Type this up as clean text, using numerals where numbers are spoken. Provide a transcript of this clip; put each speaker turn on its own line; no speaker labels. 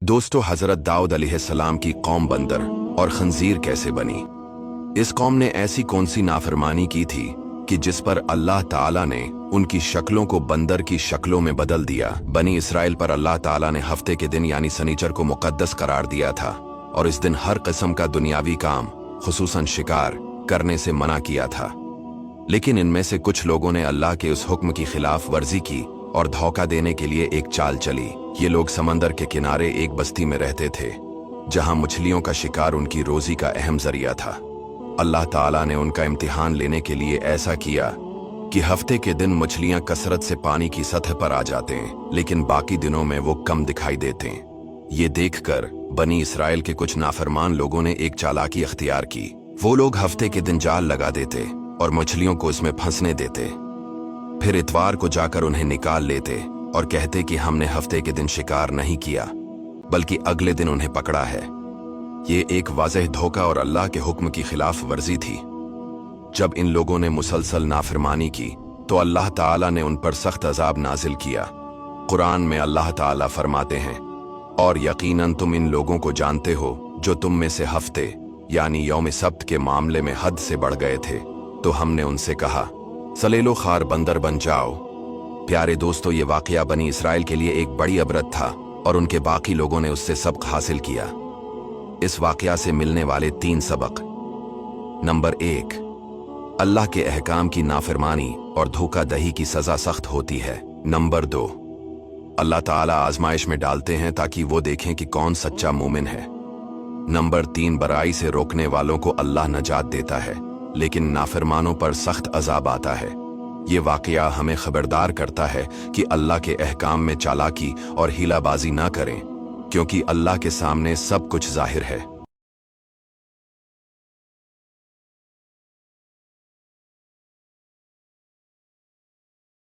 दोस्तों, हजरत दाऊद अलैहिस्सलाम की कौम बंदर और खंजीर कैसे बनी? इस कौम ने ऐसी कौन सी नाफरमानी की थी कि जिस पर अल्लाह ताला ने उनकी शक्लों को बंदर की शक्लों में बदल दिया। बनी इसराइल पर अल्लाह ताला ने हफ्ते के दिन यानी सनीचर को मुकद्दस करार दिया था और इस दिन हर किस्म का दुनियावी काम, खुसूसन शिकार करने से मना किया था। लेकिन इनमें से कुछ लोगों ने अल्लाह के उस हुक्म की खिलाफ वर्जी की और धोखा देने के लिए एक चाल चली। ये लोग समंदर के किनारे एक बस्ती में रहते थे जहां मछलियों का शिकार उनकी रोजी का अहम जरिया था। अल्लाह ताला ने उनका इम्तिहान लेने के लिए ऐसा किया कि हफ्ते के दिन मछलियां कसरत से पानी की सतह पर आ जाते हैं, लेकिन बाकी दिनों में वो कम दिखाई देते हैं। ये देखकर बनी इसराइल के कुछ नाफरमान लोगों ने एक चालाकी अख्तियार की। वो लोग हफ्ते के दिन जाल लगा देते और मछलियों को इसमें फंसने देते, फिर इतवार को जाकर उन्हें निकाल लेते और कहते कि हमने हफ्ते के दिन शिकार नहीं किया बल्कि अगले दिन उन्हें पकड़ा है। ये एक वाज़ेह धोखा और अल्लाह के हुक्म की खिलाफ वर्जी थी। जब इन लोगों ने मुसलसल नाफरमानी की तो अल्लाह ताला ने उन पर सख्त अजाब नाजिल किया। कुरान में अल्लाह ताला फरमाते हैं, और यकीनन तुम इन लोगों को जानते हो जो तुम में से हफ्ते यानी यौम सब्त के मामले में हद से बढ़ गए थे, तो हमने उनसे कहा सलेलो खार बंदर बन जाओ। प्यारे दोस्तों, ये वाकया बनी इसराइल के लिए एक बड़ी अबरत था और उनके बाकी लोगों ने उससे सबक हासिल किया। इस वाकया से मिलने वाले 3 सबक। नंबर 1, अल्लाह के अहकाम की नाफरमानी और धोखाधड़ी की सजा सख्त होती है। नंबर 2, अल्लाह ताला आजमाइश में डालते हैं ताकि वो देखें कि कौन सच्चा मोमिन है। नंबर 3, बुराई से रोकने वालों को अल्लाह नजात देता है, लेकिन नाफरमानों पर सख्त अजाब आता है। ये वाकया हमें खबरदार करता है कि अल्लाह के अहकाम में चालाकी और हीलाबाजी ना करें, क्योंकि अल्लाह के सामने सब कुछ जाहिर है।